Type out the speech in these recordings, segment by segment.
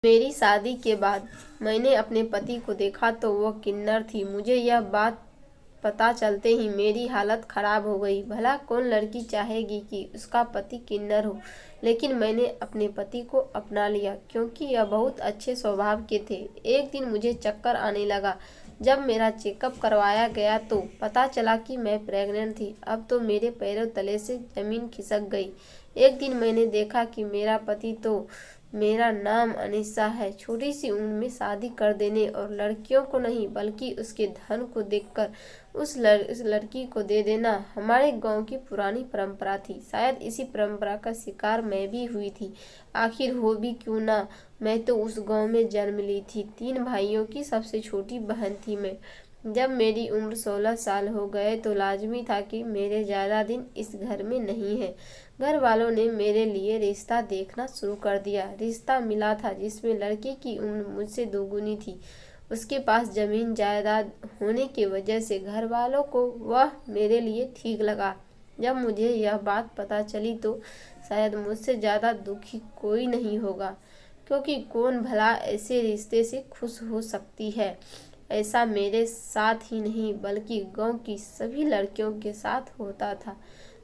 मेरी शादी के बाद मैंने अपने पति को देखा तो वह किन्नर थी। मुझे यह बात पता चलते ही मेरी हालत खराब हो गई। भला कौन लड़की चाहेगी कि उसका पति किन्नर हो, लेकिन मैंने अपने पति को अपना लिया क्योंकि यह बहुत अच्छे स्वभाव के थे। एक दिन मुझे चक्कर आने लगा। जब मेरा चेकअप करवाया गया तो पता चला कि मैं प्रेग्नेंट थी। अब तो मेरे पैरों तले से जमीन खिसक गई। एक दिन मैंने देखा कि मेरा पति तो मेरा नाम अनीसा है, छोटी सी उम्र में शादी कर देने और लड़कियों को नहीं बल्कि उसके धन को देखकर उस लड़की को दे देना हमारे गांव की पुरानी परंपरा थी। शायद इसी परंपरा का शिकार मैं भी हुई थी। आखिर हो भी क्यों ना, मैं तो उस गांव में जन्म ली थी। 3 भाइयों की सबसे छोटी बहन थी मैं। जब मेरी उम्र 16 साल हो गए तो लाजमी था कि मेरे ज़्यादा दिन इस घर में नहीं है। घर वालों ने मेरे लिए रिश्ता देखना शुरू कर दिया। रिश्ता मिला था जिसमें लड़के की उम्र मुझसे दोगुनी थी। उसके पास जमीन जायदाद होने की वजह से घर वालों को वह मेरे लिए ठीक लगा। जब मुझे यह बात पता चली तो शायद मुझसे ज़्यादा दुखी कोई नहीं होगा, क्योंकि कौन भला ऐसे रिश्ते से खुश हो सकती है। ऐसा मेरे साथ ही नहीं बल्कि गांव की सभी लड़कियों के साथ होता था।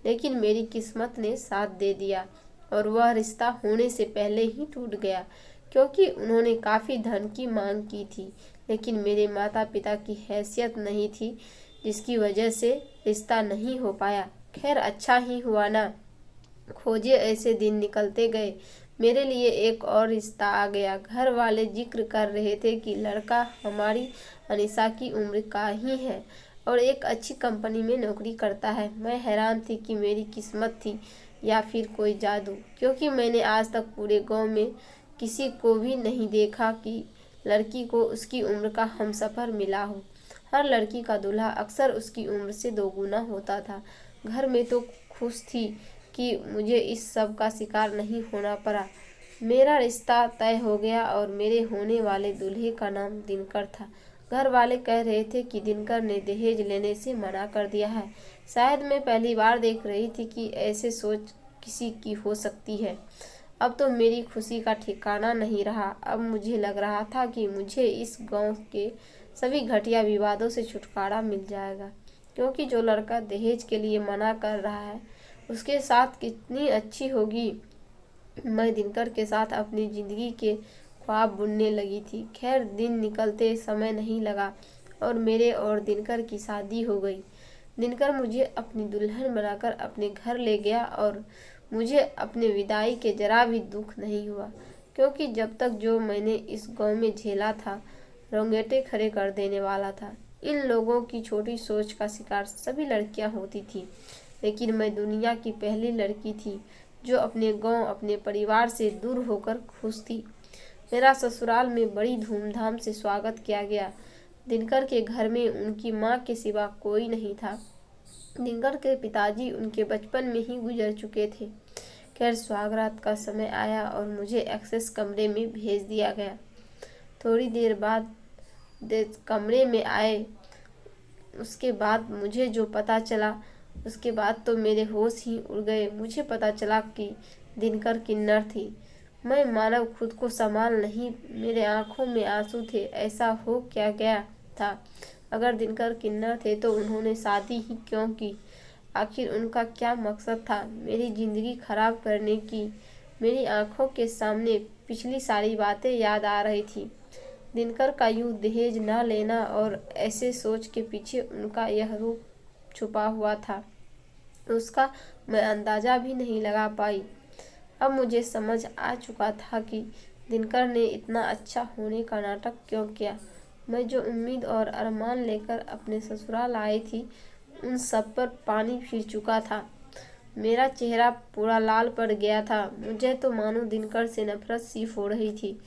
लेकिन मेरी किस्मत ने साथ दे दिया और वह रिश्ता होने से पहले ही टूट गया, क्योंकि उन्होंने काफ़ी धन की मांग की थी। लेकिन मेरे माता पिता की हैसियत नहीं थी, जिसकी वजह से रिश्ता नहीं हो पाया। खैर अच्छा ही हुआ ना। खोजे ऐसे दिन निकलते गए, मेरे लिए एक और रिश्ता आ गया। घर वाले जिक्र कर रहे थे कि लड़का हमारी अनीसा की उम्र का ही है और एक अच्छी कंपनी में नौकरी करता है। मैं हैरान थी कि मेरी किस्मत थी या फिर कोई जादू, क्योंकि मैंने आज तक पूरे गांव में किसी को भी नहीं देखा कि लड़की को उसकी उम्र का हमसफर मिला हो। हर लड़की का दूल्हा अक्सर उसकी उम्र से दोगुना होता था। घर में तो खुश थी कि मुझे इस सब का शिकार नहीं होना पड़ा। मेरा रिश्ता तय हो गया और मेरे होने वाले दूल्हे का नाम दिनकर था। घर वाले कह रहे थे कि दिनकर ने दहेज लेने से मना कर दिया है। शायद मैं पहली बार देख रही थी कि ऐसे सोच किसी की हो सकती है। अब तो मेरी खुशी का ठिकाना नहीं रहा। अब मुझे लग रहा था कि मुझे इस गांव के सभी घटिया विवादों से छुटकारा मिल जाएगा, क्योंकि जो लड़का दहेज के लिए मना कर रहा है उसके साथ कितनी अच्छी होगी। मैं दिनकर के साथ अपनी ज़िंदगी के ख्वाब बुनने लगी थी। खैर दिन निकलते समय नहीं लगा और मेरे और दिनकर की शादी हो गई। दिनकर मुझे अपनी दुल्हन बनाकर अपने घर ले गया और मुझे अपने विदाई के जरा भी दुख नहीं हुआ, क्योंकि जब तक जो मैंने इस गांव में झेला था रोंगटे खड़े कर देने वाला था। इन लोगों की छोटी सोच का शिकार सभी लड़कियां होती थी, लेकिन मैं दुनिया की पहली लड़की थी जो अपने गांव अपने परिवार से दूर होकर खुश थी। मेरा ससुराल में बड़ी धूमधाम से स्वागत किया गया। दिनकर के घर में उनकी माँ के सिवा कोई नहीं था। दिनकर के पिताजी उनके बचपन में ही गुजर चुके थे। खैर स्वागत का समय आया और मुझे एक्सेस कमरे में भेज दिया गया। थोड़ी देर बाद कमरे में आए उसके बाद मुझे जो पता चला, उसके बाद तो मेरे होश ही उड़ गए। मुझे पता चला कि दिनकर किन्नर थी। मैं मानव खुद को संभाल नहीं, मेरे आंखों में आंसू थे। ऐसा हो क्या गया था? अगर दिनकर किन्नर थे तो उन्होंने शादी ही क्यों की? आखिर उनका क्या मकसद था मेरी ज़िंदगी खराब करने की? मेरी आंखों के सामने पिछली सारी बातें याद आ रही थी। दिनकर का यूं दहेज न लेना और ऐसे सोच के पीछे उनका यह रूप छुपा हुआ था, उसका मैं अंदाज़ा भी नहीं लगा पाई। अब मुझे समझ आ चुका था कि दिनकर ने इतना अच्छा होने का नाटक क्यों किया। मैं जो उम्मीद और अरमान लेकर अपने ससुराल आई थी उन सब पर पानी फिर चुका था। मेरा चेहरा पूरा लाल पड़ गया था। मुझे तो मानो दिनकर से नफरत सी हो रही थी।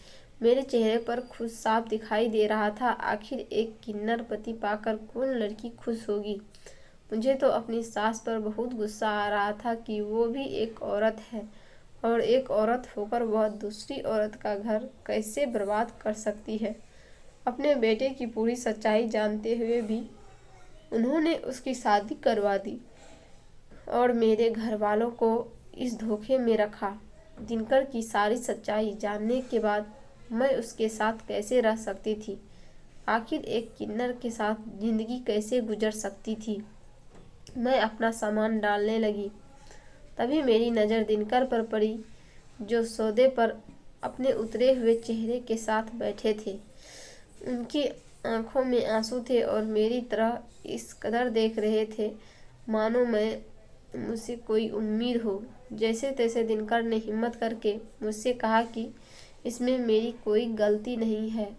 मेरे चेहरे पर खुश साफ दिखाई दे रहा था। आखिर एक किन्नर पति पाकर कौन लड़की खुश होगी? मुझे तो अपनी सास पर बहुत गुस्सा आ रहा था कि वो भी एक औरत है और एक औरत होकर वह दूसरी औरत का घर कैसे बर्बाद कर सकती है। अपने बेटे की पूरी सच्चाई जानते हुए भी उन्होंने उसकी शादी करवा दी और मेरे घर वालों को इस धोखे में रखा। दिनकर की सारी सच्चाई जानने के बाद मैं उसके साथ कैसे रह सकती थी? आखिर एक किन्नर के साथ जिंदगी कैसे गुजर सकती थी? मैं अपना सामान डालने लगी, तभी मेरी नज़र दिनकर पर पड़ी, जो सौदे पर अपने उतरे हुए चेहरे के साथ बैठे थे। उनकी आंखों में आंसू थे और मेरी तरह इस कदर देख रहे थे मानो मैं मुझसे कोई उम्मीद हो। जैसे तैसे दिनकर ने हिम्मत करके मुझसे कहा कि इसमें मेरी कोई गलती नहीं है,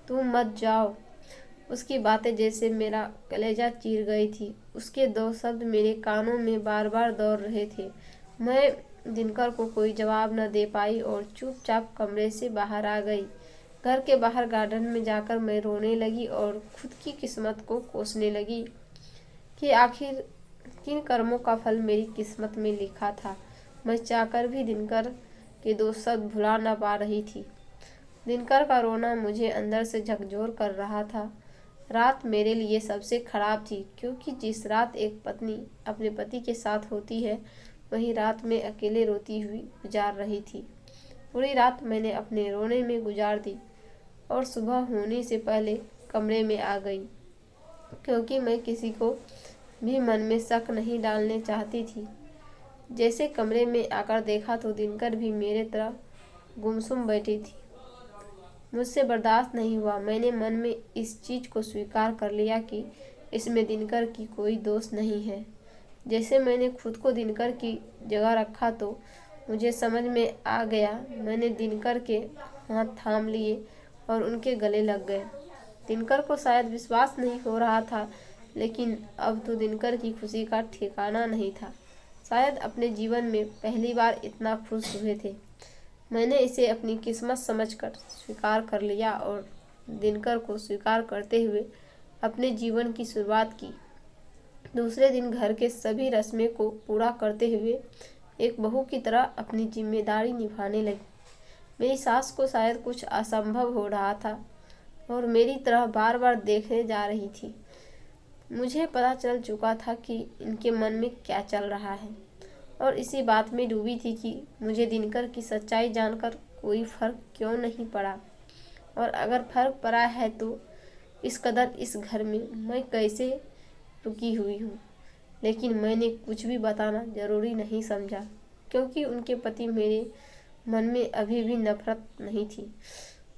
तुम मत जाओ। उसकी बातें जैसे मेरा कलेजा चीर गई थी। उसके दो शब्द मेरे कानों में बार बार दौड़ रहे थे। मैं दिनकर को कोई जवाब न दे पाई और चुपचाप कमरे से बाहर आ गई। घर के बाहर गार्डन में जाकर मैं रोने लगी और खुद की किस्मत को कोसने लगी कि आखिर किन कर्मों का फल मेरी किस्मत में लिखा था। मैं चाहकर भी दिनकर के दो शब्द भुला न पा रही थी। दिनकर का रोना मुझे अंदर से झकझोर कर रहा था। रात मेरे लिए सबसे खराब थी, क्योंकि जिस रात एक पत्नी अपने पति के साथ होती है, वही रात में अकेले रोती हुई गुजार रही थी। पूरी रात मैंने अपने रोने में गुजार दी और सुबह होने से पहले कमरे में आ गई, क्योंकि मैं किसी को भी मन में शक नहीं डालने चाहती थी। जैसे कमरे में आकर देखा तो दिनकर भी मेरे तरह गुमसुम बैठी थी। मुझसे बर्दाश्त नहीं हुआ। मैंने मन में इस चीज़ को स्वीकार कर लिया कि इसमें दिनकर की कोई दोष नहीं है। जैसे मैंने खुद को दिनकर की जगह रखा तो मुझे समझ में आ गया। मैंने दिनकर के हाथ थाम लिए और उनके गले लग गए। दिनकर को शायद विश्वास नहीं हो रहा था, लेकिन अब तो दिनकर की खुशी का ठिकाना नहीं था। शायद अपने जीवन में पहली बार इतना खुश हुए थे। मैंने इसे अपनी किस्मत समझकर स्वीकार कर लिया और दिनकर को स्वीकार करते हुए अपने जीवन की शुरुआत की। दूसरे दिन घर के सभी रस्में को पूरा करते हुए एक बहू की तरह अपनी जिम्मेदारी निभाने लगी। मेरी सास को शायद कुछ असंभव हो रहा था और मेरी तरह बार बार देखने जा रही थी। मुझे पता चल चुका था कि इनके मन में क्या चल रहा है और इसी बात में डूबी थी कि मुझे दिनकर की सच्चाई जानकर कोई फर्क क्यों नहीं पड़ा, और अगर फर्क पड़ा है तो इस कदर इस घर में मैं कैसे रुकी हुई हूँ। लेकिन मैंने कुछ भी बताना जरूरी नहीं समझा, क्योंकि उनके प्रति मेरे मन में अभी भी नफरत नहीं थी।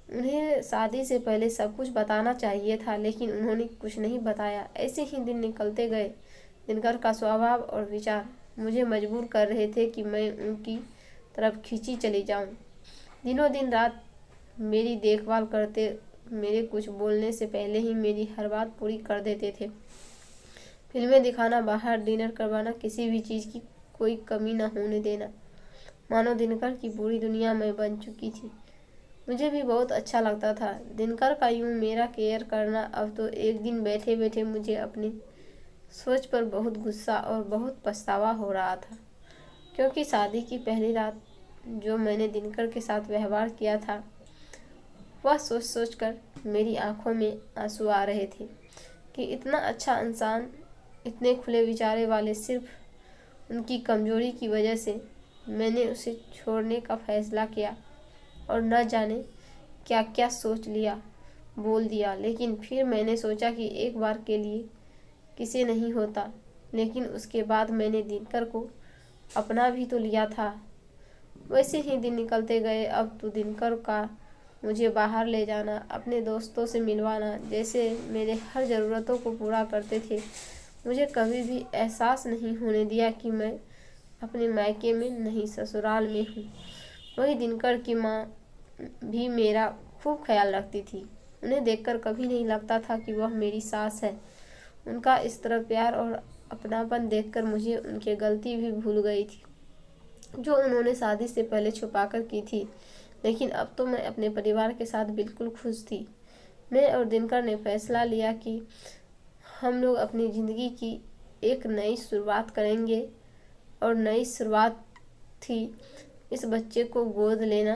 उन्हें शादी से पहले सब कुछ बताना चाहिए था, लेकिन उन्होंने कुछ नहीं बताया। ऐसे ही दिन निकलते गए। दिनकर का स्वभाव और विचार मुझे मजबूर कर रहे थे कि मैं उनकी तरफ खींची चली जाऊं। दिनों दिन रात मेरी देखभाल करते, मेरे कुछ बोलने से पहले ही मेरी हर बात पूरी कर देते थे। फिल्में दिखाना, बाहर डिनर करवाना, किसी भी चीज़ की कोई कमी न होने देना। मानो दिनकर की पूरी दुनिया में बन चुकी थी। मुझे भी बहुत अच्छा लगता था दिनकर का यूं मेरा केयर करना। अब तो एक दिन बैठे बैठे मुझे अपनी सोच पर बहुत गुस्सा और बहुत पछतावा हो रहा था, क्योंकि शादी की पहली रात जो मैंने दिनकर के साथ व्यवहार किया था, वह सोच सोच कर मेरी आंखों में आंसू आ रहे थे कि इतना अच्छा इंसान, इतने खुले विचारे वाले, सिर्फ उनकी कमजोरी की वजह से मैंने उसे छोड़ने का फैसला किया और न जाने क्या क्या सोच लिया, बोल दिया। लेकिन फिर मैंने सोचा कि एक बार के लिए किसी नहीं होता, लेकिन उसके बाद मैंने दिनकर को अपना भी तो लिया था। वैसे ही दिन निकलते गए। अब तो दिनकर का मुझे बाहर ले जाना, अपने दोस्तों से मिलवाना, जैसे मेरे हर ज़रूरतों को पूरा करते थे। मुझे कभी भी एहसास नहीं होने दिया कि मैं अपने मायके में नहीं, ससुराल में हूँ। वही दिनकर की माँ भी मेरा खूब ख्याल रखती थी। उन्हें देखकर कभी नहीं लगता था कि वह मेरी सास है। उनका इस तरह प्यार और अपनापन देखकर मुझे उनकी गलती भी भूल गई थी, जो उन्होंने शादी से पहले छुपाकर की थी। लेकिन अब तो मैं अपने परिवार के साथ बिल्कुल खुश थी। मैं और दिनकर ने फैसला लिया कि हम लोग अपनी ज़िंदगी की एक नई शुरुआत करेंगे, और नई शुरुआत थी इस बच्चे को गोद लेना,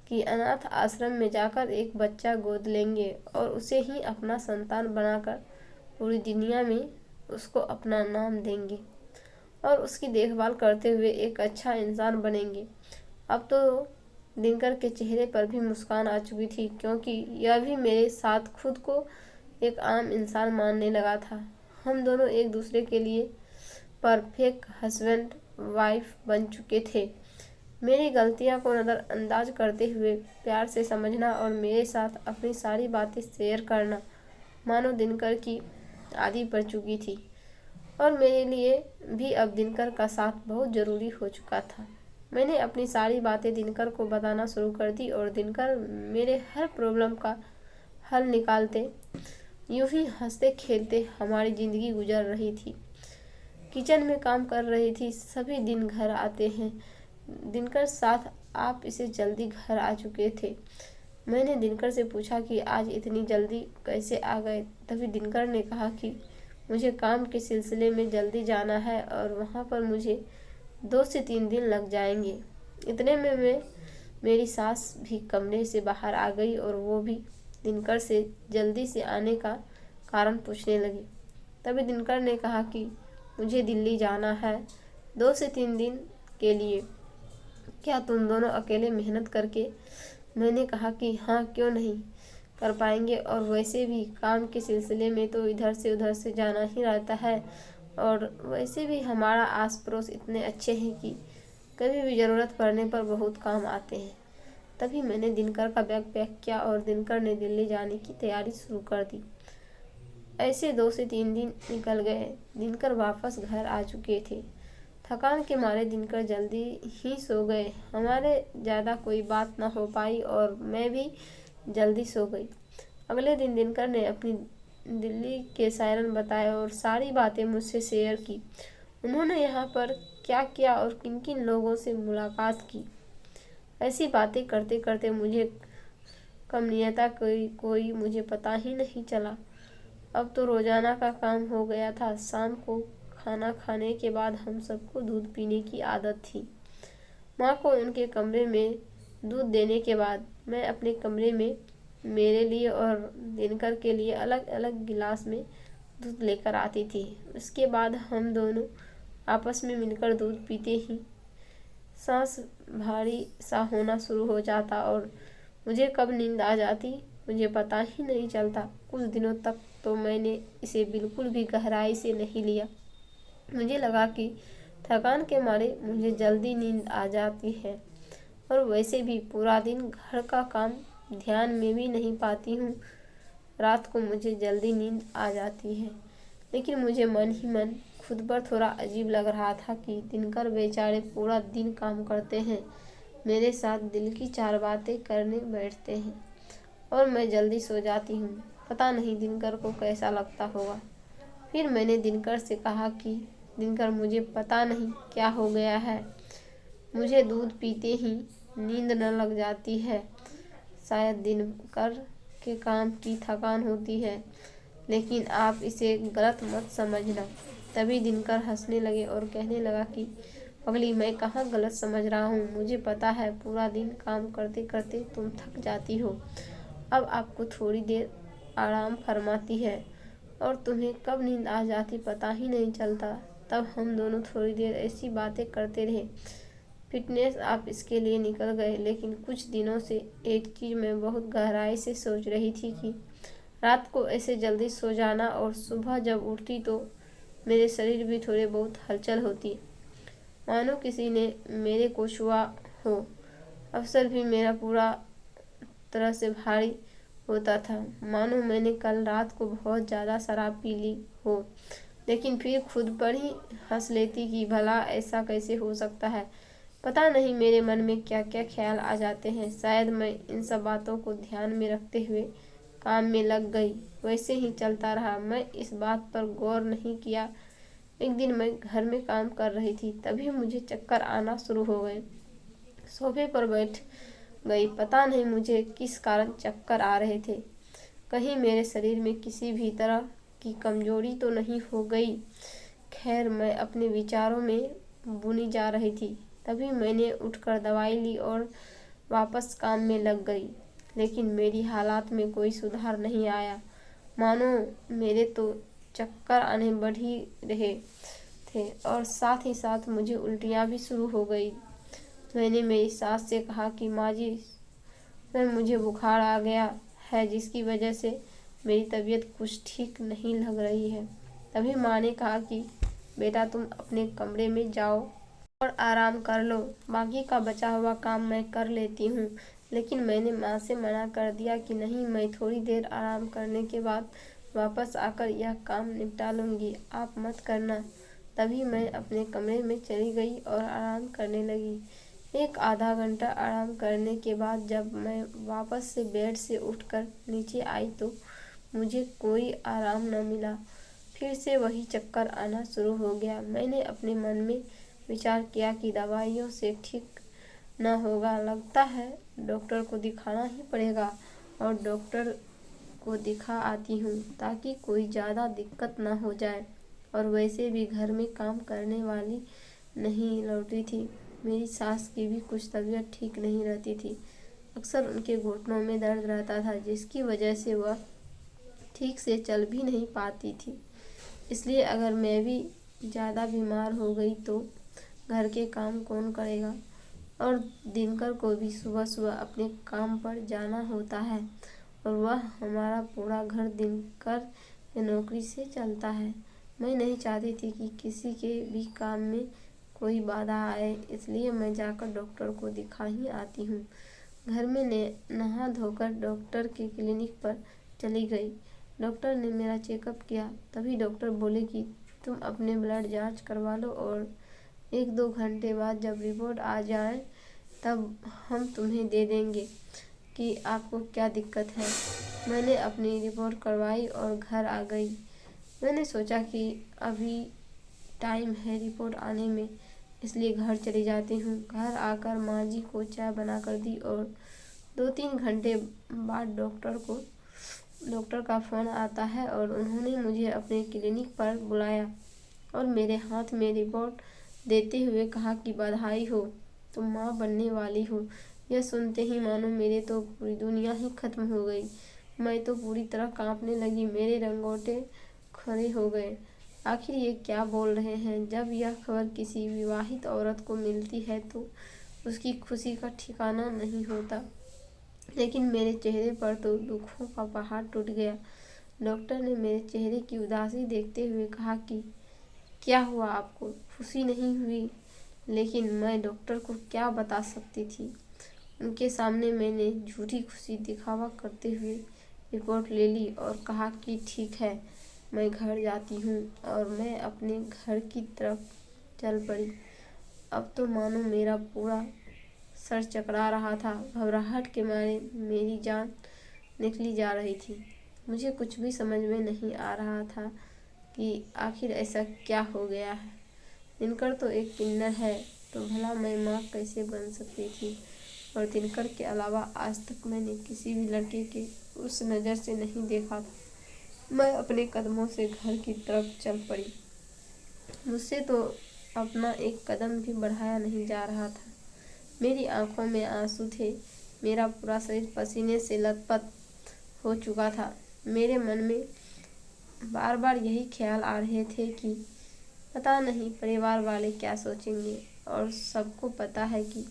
कि अनाथ आश्रम में जाकर एक बच्चा गोद लेंगे और उसे ही अपना संतान बनाकर पूरी दुनिया में उसको अपना नाम देंगे और उसकी देखभाल करते हुए एक अच्छा इंसान बनेंगे। अब तो दिनकर के चेहरे पर भी मुस्कान आ चुकी थी, क्योंकि यह भी मेरे साथ खुद को एक आम इंसान मानने लगा था। हम दोनों एक दूसरे के लिए परफेक्ट हस्बैंड वाइफ बन चुके थे। मेरी गलतियां को नज़रअंदाज करते हुए प्यार से समझना और मेरे साथ अपनी सारी बातें शेयर करना मानो दिनकर की आदि पड़ चुकी थी, और मेरे लिए भी अब दिनकर का साथ बहुत ज़रूरी हो चुका था। मैंने अपनी सारी बातें दिनकर को बताना शुरू कर दी और दिनकर मेरे हर प्रॉब्लम का हल निकालते। यूं ही हंसते खेलते हमारी ज़िंदगी गुजर रही थी। किचन में काम कर रही थी। सभी दिन घर आते हैं दिनकर साथ। आप इसे जल्दी घर आ चुके थे। मैंने दिनकर से पूछा कि आज इतनी जल्दी कैसे आ गए। तभी दिनकर ने कहा कि मुझे काम के सिलसिले में जल्दी जाना है और वहाँ पर मुझे 2 से 3 दिन लग जाएंगे। इतने में मेरी सास भी कमरे से बाहर आ गई और वो भी दिनकर से जल्दी से आने का कारण पूछने लगी। तभी दिनकर ने कहा कि मुझे दिल्ली जाना है 2 से 3 दिन के लिए। क्या तुम दोनों अकेले मेहनत करके? मैंने कहा कि हाँ, क्यों नहीं कर पाएंगे, और वैसे भी काम के सिलसिले में तो इधर से उधर से जाना ही रहता है, और वैसे भी हमारा आस पड़ोस इतने अच्छे हैं कि कभी भी ज़रूरत पड़ने पर बहुत काम आते हैं। तभी मैंने दिनकर का बैग पैक किया और दिनकर ने दिल्ली जाने की तैयारी शुरू कर दी। ऐसे 2 से 3 दिन निकल गए। दिनकर वापस घर आ चुके थे। थकान के मारे दिनकर जल्दी ही सो गए। हमारे ज़्यादा कोई बात ना हो पाई और मैं भी जल्दी सो गई। अगले दिन दिनकर ने अपनी दिल्ली के सायरन बताए और सारी बातें मुझसे शेयर की। उन्होंने यहाँ पर क्या किया और किन किन लोगों से मुलाकात की। ऐसी बातें करते करते मुझे कमनीयता कोई मुझे पता ही नहीं चला। अब तो रोजाना का काम हो गया था। शाम को खाना खाने के बाद हम सबको दूध पीने की आदत थी। माँ को उनके कमरे में दूध देने के बाद मैं अपने कमरे में मेरे लिए और दिनकर के लिए अलग अलग गिलास में दूध लेकर आती थी। उसके बाद हम दोनों आपस में मिलकर दूध पीते ही सांस भारी सा होना शुरू हो जाता और मुझे कब नींद आ जाती मुझे पता ही नहीं चलता। कुछ दिनों तक तो मैंने इसे बिल्कुल भी गहराई से नहीं लिया। मुझे लगा कि थकान के मारे मुझे जल्दी नींद आ जाती है, और वैसे भी पूरा दिन घर का काम ध्यान में भी नहीं पाती हूँ। रात को मुझे जल्दी नींद आ जाती है, लेकिन मुझे मन ही मन खुद पर थोड़ा अजीब लग रहा था कि दिनकर बेचारे पूरा दिन काम करते हैं, मेरे साथ दिल की 4 बातें करने बैठते हैं और मैं जल्दी सो जाती हूँ। पता नहीं दिनकर को कैसा लगता होगा। फिर मैंने दिनकर से कहा कि दिनकर, मुझे पता नहीं क्या हो गया है, मुझे दूध पीते ही नींद न लग जाती है। शायद दिनकर के काम की थकान होती है, लेकिन आप इसे गलत मत समझना। तभी दिनकर हंसने लगे और कहने लगा कि पगली, मैं कहाँ गलत समझ रहा हूँ। मुझे पता है पूरा दिन काम करते करते तुम थक जाती हो। अब आपको थोड़ी देर आराम फरमाती है और तुम्हें कब नींद आ जाती पता ही नहीं चलता। तब हम दोनों थोड़ी देर ऐसी बातें करते रहे। फिटनेस आप इसके लिए निकल गए, लेकिन कुछ दिनों से एक चीज़ मैं बहुत गहराई से सोच रही थी कि रात को ऐसे जल्दी सो जाना और सुबह जब उठती तो मेरे शरीर भी थोड़े बहुत हलचल होती, मानो किसी ने मेरे को छुआ हो। अवसर भी मेरा पूरा तरह से भारी होता था, मानो मैंने कल रात को बहुत ज़्यादा शराब पी ली हो। लेकिन फिर खुद पर ही हंस लेती कि भला ऐसा कैसे हो सकता है। पता नहीं मेरे मन में क्या क्या ख्याल आ जाते हैं। शायद मैं इन सब बातों को ध्यान में रखते हुए काम में लग गई। वैसे ही चलता रहा। मैं इस बात पर गौर नहीं किया। एक दिन मैं घर में काम कर रही थी, तभी मुझे चक्कर आना शुरू हो गए। सोफे पर बैठ गई। पता नहीं मुझे किस कारण चक्कर आ रहे थे। कहीं मेरे शरीर में किसी भी तरह की कमजोरी तो नहीं हो गई। खैर, मैं अपने विचारों में बुनी जा रही थी। तभी मैंने उठकर दवाई ली और वापस काम में लग गई। लेकिन मेरी हालात में कोई सुधार नहीं आया, मानो मेरे तो चक्कर आने बढ़ ही रहे थे और साथ ही साथ मुझे उल्टियाँ भी शुरू हो गई। मैंने मेरी सास से कहा कि माँ जी, सर मुझे बुखार आ गया है, जिसकी वजह से मेरी तबीयत कुछ ठीक नहीं लग रही है। तभी माँ ने कहा कि बेटा तुम अपने कमरे में जाओ और आराम कर लो, बाकी का बचा हुआ काम मैं कर लेती हूँ। लेकिन मैंने माँ से मना कर दिया कि नहीं, मैं थोड़ी देर आराम करने के बाद वापस आकर यह काम निपटा लूँगी, आप मत करना। तभी मैं अपने कमरे में चली गई और आराम करने लगी। एक आधा घंटा आराम करने के बाद जब मैं वापस से बेड से उठकर नीचे आई तो मुझे कोई आराम न मिला। फिर से वही चक्कर आना शुरू हो गया। मैंने अपने मन में विचार किया कि दवाइयों से ठीक न होगा, लगता है डॉक्टर को दिखाना ही पड़ेगा, और डॉक्टर को दिखा आती हूँ ताकि कोई ज़्यादा दिक्कत न हो जाए। और वैसे भी घर में काम करने वाली नहीं लौटी थी। मेरी सास की भी कुछ तबीयत ठीक नहीं रहती थी। अक्सर उनके घुटनों में दर्द रहता था, जिसकी वजह से वह ठीक से चल भी नहीं पाती थी। इसलिए अगर मैं भी ज़्यादा बीमार हो गई तो घर के काम कौन करेगा। और दिनकर को भी सुबह सुबह अपने काम पर जाना होता है, और वह हमारा पूरा घर दिनकर की नौकरी से चलता है। मैं नहीं चाहती थी कि किसी के भी काम में कोई बाधा आए, इसलिए मैं जाकर डॉक्टर को दिखा ही आती हूँ। घर में नहा धोकर डॉक्टर के क्लिनिक पर चली गई। डॉक्टर ने मेरा चेकअप किया। तभी डॉक्टर बोले कि तुम अपने ब्लड जांच करवा लो, और 1-2 घंटे बाद जब रिपोर्ट आ जाए तब हम तुम्हें दे देंगे कि आपको क्या दिक्कत है। मैंने अपनी रिपोर्ट करवाई और घर आ गई। मैंने सोचा कि अभी टाइम है रिपोर्ट आने में, इसलिए घर चली जाती हूँ। घर आकर माँ जी को चाय बना कर दी, और 2-3 घंटे बाद डॉक्टर का फ़ोन आता है और उन्होंने मुझे अपने क्लिनिक पर बुलाया और मेरे हाथ में रिपोर्ट देते हुए कहा कि बधाई हो, तुम माँ बनने वाली हो। यह सुनते ही मानो मेरे तो पूरी दुनिया ही खत्म हो गई। मैं तो पूरी तरह कांपने लगी, मेरे रंगोटे खड़े हो गए। आखिर ये क्या बोल रहे हैं। जब यह खबर किसी विवाहित औरत को मिलती है तो उसकी खुशी का ठिकाना नहीं होता, लेकिन मेरे चेहरे पर तो दुखों का पहाड़ टूट गया। डॉक्टर ने मेरे चेहरे की उदासी देखते हुए कहा कि क्या हुआ, आपको खुशी नहीं हुई। लेकिन मैं डॉक्टर को क्या बता सकती थी। उनके सामने मैंने झूठी खुशी दिखावा करते हुए रिपोर्ट ले ली और कहा कि ठीक है, मैं घर जाती हूँ, और मैं अपने घर की तरफ चल पड़ी। अब तो मानो मेरा पूरा सर चकरा रहा था। घबराहट के मारे मेरी जान निकली जा रही थी। मुझे कुछ भी समझ में नहीं आ रहा था कि आखिर ऐसा क्या हो गया है। दिनकर तो एक किन्नर है, तो भला मैं माँ कैसे बन सकती थी। और दिनकर के अलावा आज तक मैंने किसी भी लड़के के उस नज़र से नहीं देखा था। मैं अपने कदमों से घर की तरफ चल पड़ी। मुझसे तो अपना एक कदम भी बढ़ाया नहीं जा रहा था। मेरी आंखों में आंसू थे, मेरा पूरा शरीर पसीने से लथपथ हो चुका था। मेरे मन में बार बार यही ख्याल आ रहे थे कि पता नहीं परिवार वाले क्या सोचेंगे, और सबको पता है कि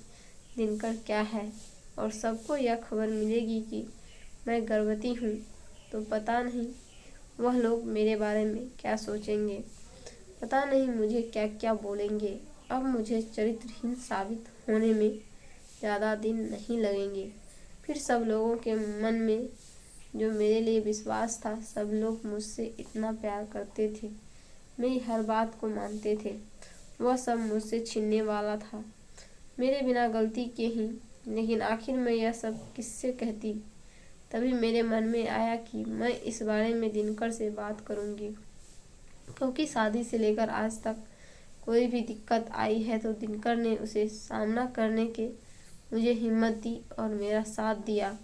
दिनकर क्या है, और सबको यह खबर मिलेगी कि मैं गर्भवती हूँ, तो पता नहीं वह लोग मेरे बारे में क्या सोचेंगे। पता नहीं मुझे क्या क्या बोलेंगे। अब मुझे चरित्रहीन साबित होने में ज़्यादा दिन नहीं लगेंगे। फिर सब लोगों के मन में जो मेरे लिए विश्वास था, सब लोग मुझसे इतना प्यार करते थे, मेरी हर बात को मानते थे, वह सब मुझसे छीनने वाला था मेरे बिना गलती के ही। लेकिन आखिर मैं यह सब किससे कहती। तभी मेरे मन में आया कि मैं इस बारे में दिनकर से बात करूंगी, क्योंकि शादी से लेकर आज तक कोई भी दिक्कत आई है तो दिनकर ने उसे सामना करने के मुझे हिम्मत दी और मेरा साथ दिया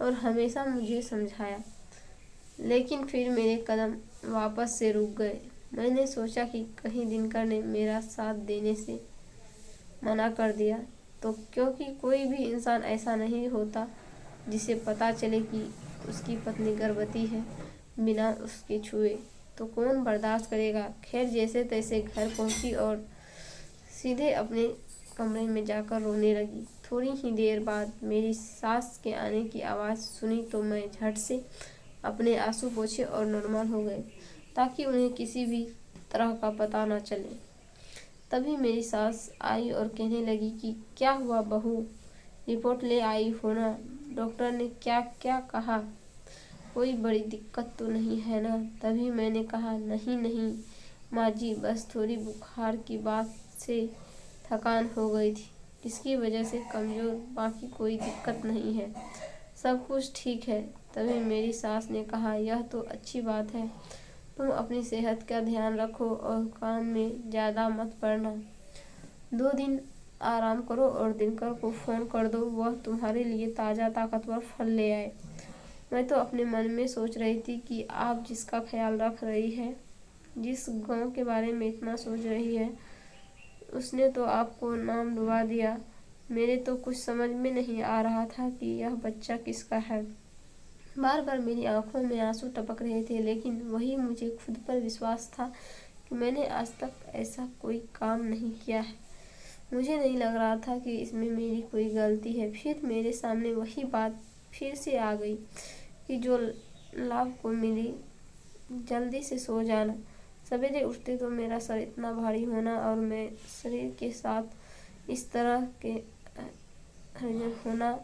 और हमेशा मुझे समझाया। लेकिन फिर मेरे कदम वापस से रुक गए। मैंने सोचा कि कहीं दिनकर ने मेरा साथ देने से मना कर दिया तो, क्योंकि कोई भी इंसान ऐसा नहीं होता जिसे पता चले कि उसकी पत्नी गर्भवती है बिना उसके छुए, तो कौन बर्दाश्त करेगा। खैर, जैसे तैसे घर पहुंची और सीधे अपने कमरे में जाकर रोने लगी। थोड़ी ही देर बाद मेरी सास के आने की आवाज़ सुनी तो मैं झट से अपने आंसू पोंछे और नॉर्मल हो गए, ताकि उन्हें किसी भी तरह का पता न चले। तभी मेरी सास आई और कहने लगी कि क्या हुआ बहू, रिपोर्ट ले आई हो ना? डॉक्टर ने क्या क्या कहा? कोई बड़ी दिक्कत तो नहीं है ना? तभी मैंने कहा, नहीं नहीं माँ जी, बस थोड़ी बुखार की बात से थकान हो गई थी, इसकी वजह से कमज़ोर, बाकी कोई दिक्कत नहीं है, सब कुछ ठीक है। तभी मेरी सास ने कहा, यह तो अच्छी बात है, तुम अपनी सेहत का ध्यान रखो और काम में ज़्यादा मत पड़ना। 2 दिन आराम करो और दिनकर को फ़ोन कर दो, वह तुम्हारे लिए ताज़ा ताकतवर फल ले आए। मैं तो अपने मन में सोच रही थी कि आप जिसका ख्याल रख रही है, जिस गांव के बारे में इतना सोच रही है, उसने तो आपको नाम डुबा दिया। मेरे तो कुछ समझ में नहीं आ रहा था कि यह बच्चा किसका है। बार बार मेरी आंखों में आंसू टपक रहे थे, लेकिन वही मुझे खुद पर विश्वास था कि मैंने आज तक ऐसा कोई काम नहीं किया है। मुझे नहीं लग रहा था कि इसमें मेरी कोई गलती है। फिर मेरे सामने वही बात फिर से आ गई कि जो लाभ को मिली, जल्दी से सो जाना। सवेरे उठते तो मेरा सर इतना भारी होना और मैं शरीर के साथ इस तरह के हरिजन होना,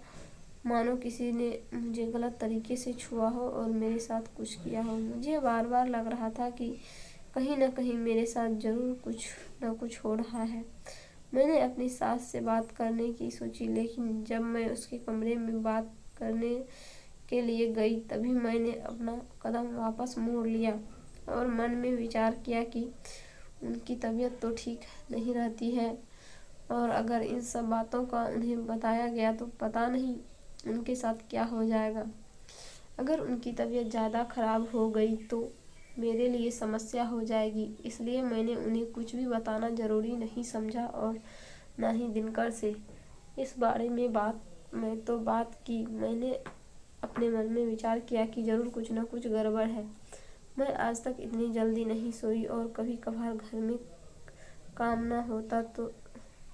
मानो किसी ने मुझे गलत तरीके से छुआ हो और मेरे साथ कुछ किया हो। मुझे बार बार लग रहा था कि कहीं न कहीं मेरे साथ जरूर कुछ न कुछ हो रहा है। मैंने अपनी सास से बात करने की सोची, लेकिन जब मैं उसके कमरे में बात करने के लिए गई, तभी मैंने अपना कदम वापस मोड़ लिया और मन में विचार किया कि उनकी तबीयत तो ठीक नहीं रहती है, और अगर इन सब बातों का उन्हें बताया गया तो पता नहीं उनके साथ क्या हो जाएगा। अगर उनकी तबीयत ज़्यादा खराब हो गई तो मेरे लिए समस्या हो जाएगी। इसलिए मैंने उन्हें कुछ भी बताना ज़रूरी नहीं समझा और ना ही दिनकर से इस बारे में बात की। मैंने अपने मन में विचार किया कि ज़रूर कुछ न कुछ गड़बड़ है। मैं आज तक इतनी जल्दी नहीं सोई और कभी कभार घर में काम न होता तो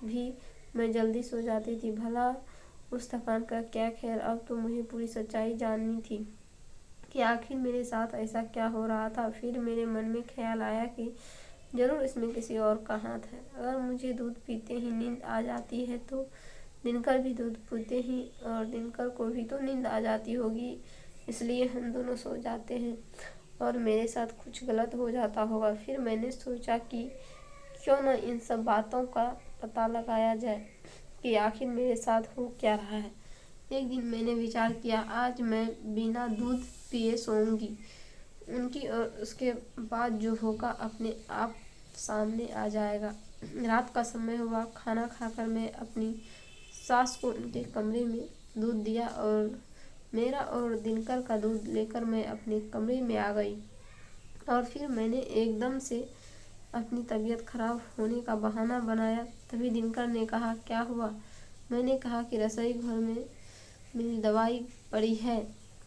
भी मैं जल्दी सो जाती थी। भला उस थकान का क्या। खैर, अब तो मुझे पूरी सच्चाई जाननी थी कि आखिर मेरे साथ ऐसा क्या हो रहा था। फिर मेरे मन में ख्याल आया कि ज़रूर इसमें किसी और का हाथ है। अगर मुझे दूध पीते ही नींद आ जाती है तो दिनकर भी दूध पीते ही और दिनकर को भी तो नींद आ जाती होगी, इसलिए हम दोनों सो जाते हैं और मेरे साथ कुछ गलत हो जाता होगा। फिर मैंने सोचा कि क्यों न इन सब बातों का पता लगाया जाए कि आखिर मेरे साथ हो क्या रहा है। एक दिन मैंने विचार किया, आज मैं बिना दूध पिए सोऊंगी उनकी, और उसके बाद जो होगा अपने आप सामने आ जाएगा। रात का समय हुआ। खाना खाकर मैं अपनी सास को उनके कमरे में दूध दिया और मेरा और दिनकर का दूध लेकर मैं अपने कमरे में आ गई। और फिर मैंने एकदम से अपनी तबीयत खराब होने का बहाना बनाया। तभी दिनकर ने कहा, क्या हुआ? मैंने कहा कि रसोई घर में मेरी दवाई पड़ी है,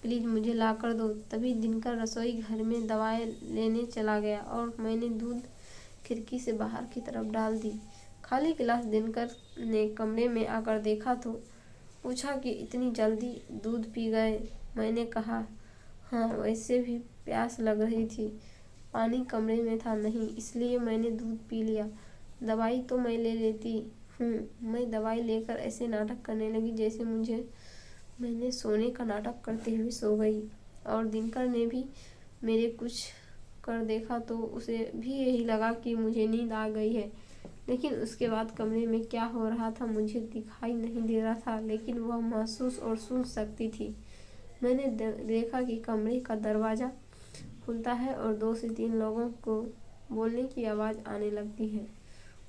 प्लीज़ मुझे ला कर दो। तभी दिनकर रसोई घर में दवाई लेने चला गया और मैंने दूध खिड़की से बाहर की तरफ डाल दी। खाली गिलास दिनकर ने कमरे में आकर देखा तो पूछा कि इतनी जल्दी दूध पी गए? मैंने कहा, हाँ, वैसे भी प्यास लग रही थी, पानी कमरे में था नहीं, इसलिए मैंने दूध पी लिया। दवाई तो मैं ले लेती हूँ। मैं दवाई लेकर ऐसे नाटक करने लगी जैसे मैंने सोने का नाटक करते हुए सो गई। और दिनकर ने भी मेरे कुछ कर देखा तो उसे भी यही लगा कि मुझे नींद आ गई है। लेकिन उसके बाद कमरे में क्या हो रहा था मुझे दिखाई नहीं दे रहा था, लेकिन वह महसूस और सुन सकती थी। मैंने देखा कि कमरे का दरवाज़ा खुलता है और 2 से 3 लोगों को बोलने की आवाज़ आने लगती है।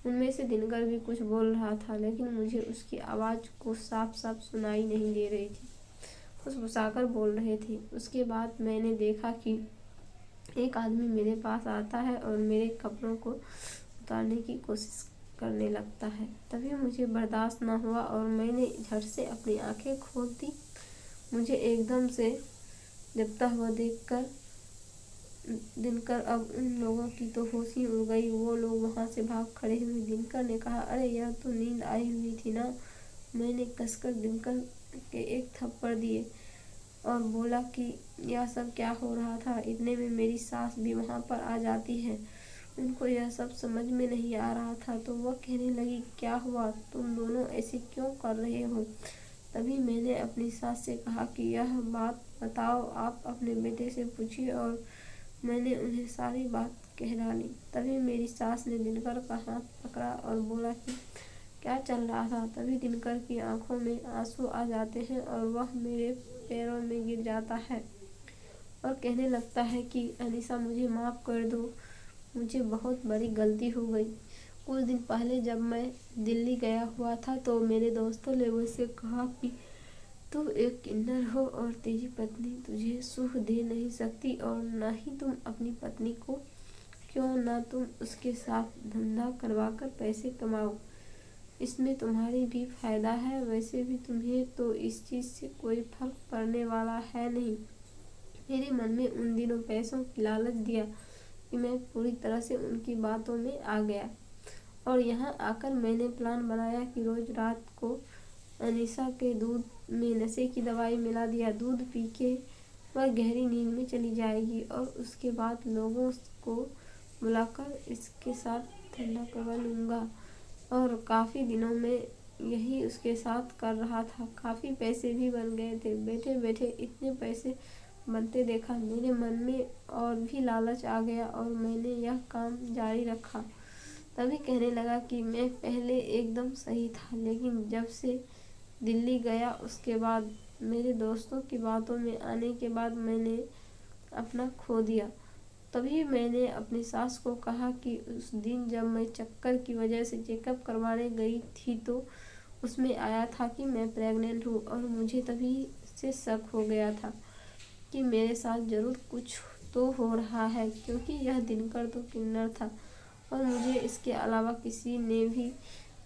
उनमें से दिनकर भी कुछ बोल रहा था, लेकिन मुझे उसकी आवाज़ को साफ साफ सुनाई नहीं दे रही थी। फुसफुसाकर बोल रहे थे। उसके बाद मैंने देखा कि एक आदमी मेरे पास आता है और मेरे कपड़ों को उतारने की कोशिश करने लगता है। तभी मुझे बर्दाश्त न हुआ और मैंने झट से अपनी आंखें खोल दी। मुझे एकदम से जगता हुआ देखकर दिनकर अब उन लोगों की तो होश ही उड़ गई। वो लोग वहाँ से भाग खड़े हुए। दिनकर ने कहा, अरे यह तो नींद आई हुई थी ना। मैंने कसकर दिनकर के एक थप्पड़ दिए और बोला कि यह सब क्या हो रहा था। इतने में मेरी सास भी वहाँ पर आ जाती है। उनको यह सब समझ में नहीं आ रहा था, तो वह कहने लगी, क्या हुआ, तुम दोनों ऐसे क्यों कर रहे हो। तभी मैंने अपनी सास से कहा कि यह बात बताओ, आप अपने बेटे से पूछिए, और मैंने उन्हें सारी बात कह डाली। तभी मेरी सास ने दिनकर का हाथ पकड़ा और बोला कि क्या चल रहा था। तभी दिनकर की आंखों में आंसू आ जाते हैं और वह मेरे पैरों में गिर जाता है और कहने लगता है कि अनीसा, मुझे माफ़ कर दो, मुझे बहुत बड़ी गलती हो गई। कुछ दिन पहले जब मैं दिल्ली गया हुआ था तो मेरे दोस्तों ने मुझसे कहा कि तुम एक किन्नर हो और तेरी पत्नी तुझे सुख दे नहीं सकती, और न ही तुम अपनी पत्नी को, क्यों ना तुम उसके साथ धंधा करवाकर पैसे कमाओ, इसमें तुम्हारी भी फायदा है। वैसे भी तुम्हें तो इस चीज़ से कोई फर्क पड़ने वाला है नहीं। मेरे मन में उन दिनों पैसों की लालच दिया कि मैं पूरी तरह से उनकी बातों में आ गया, और यहाँ आकर मैंने प्लान बनाया कि रोज रात को अनीसा के दूध में नशे की दवाई मिला दिया। दूध पी के वह गहरी नींद में चली जाएगी और उसके बाद लोगों को बुलाकर इसके साथ ठंडा करवा लूँगा। और काफ़ी दिनों में यही उसके साथ कर रहा था। काफ़ी पैसे भी बन गए थे। बैठे बैठे इतने पैसे बनते देखा, मेरे मन में और भी लालच आ गया और मैंने यह काम जारी रखा। तभी कहने लगा कि मैं पहले एकदम सही था, लेकिन जब से दिल्ली गया उसके बाद, मेरे दोस्तों की बातों में आने के बाद मैंने अपना खो दिया। तभी मैंने अपनी सास को कहा कि उस दिन जब मैं चक्कर की वजह से चेकअप करवाने गई थी तो उसमें आया था कि मैं प्रेग्नेंट हूँ, और मुझे तभी से शक हो गया था कि मेरे साथ ज़रूर कुछ तो हो रहा है, क्योंकि यह दिनकर तो किन्नर था और मुझे इसके अलावा किसी ने भी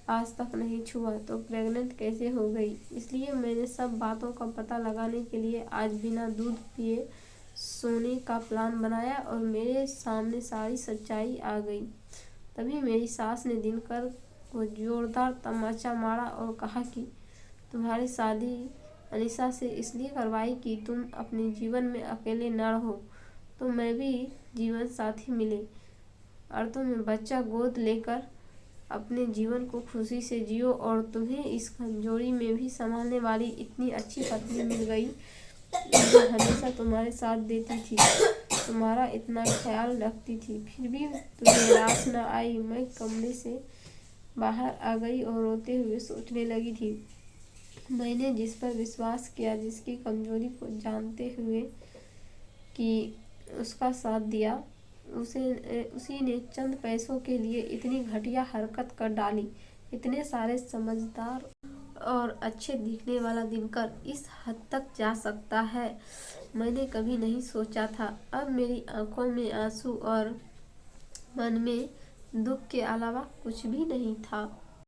आज तक नहीं छुआ, तो प्रेग्नेंट कैसे हो गई। इसलिए मैंने सब बातों का पता लगाने के लिए आज बिना दूध पिए सोने का प्लान बनाया और मेरे सामने सारी सच्चाई आ गई। तभी मेरी सास ने दिनकर को जोरदार तमाचा मारा और कहा कि तुम्हारी शादी अनीसा से इसलिए करवाई कि तुम अपने जीवन में अकेले न रहो, तो मैं भी जीवन साथी मिले, और तुम्हें बच्चा गोद लेकर अपने जीवन को खुशी से जियो, और तुम्हें इस कमजोरी में भी संभालने वाली इतनी अच्छी पत्नी मिल गई जो हमेशा तुम्हारे साथ देती थी, तुम्हारा इतना ख्याल रखती थी। फिर भी तुम्हें रास न आई। मैं कमरे से बाहर आ गई और रोते हुए सोचने लगी थी, मैंने जिस पर विश्वास किया, जिसकी कमजोरी को जानते हुए कि उसका साथ दिया, उसी ने चंद पैसों के लिए इतनी घटिया हरकत कर डाली। इतने सारे समझदार और अच्छे दिखने वाला दिनकर इस हद तक जा सकता है, मैंने कभी नहीं सोचा था। अब मेरी आंखों में आंसू और मन में दुख के अलावा कुछ भी नहीं था।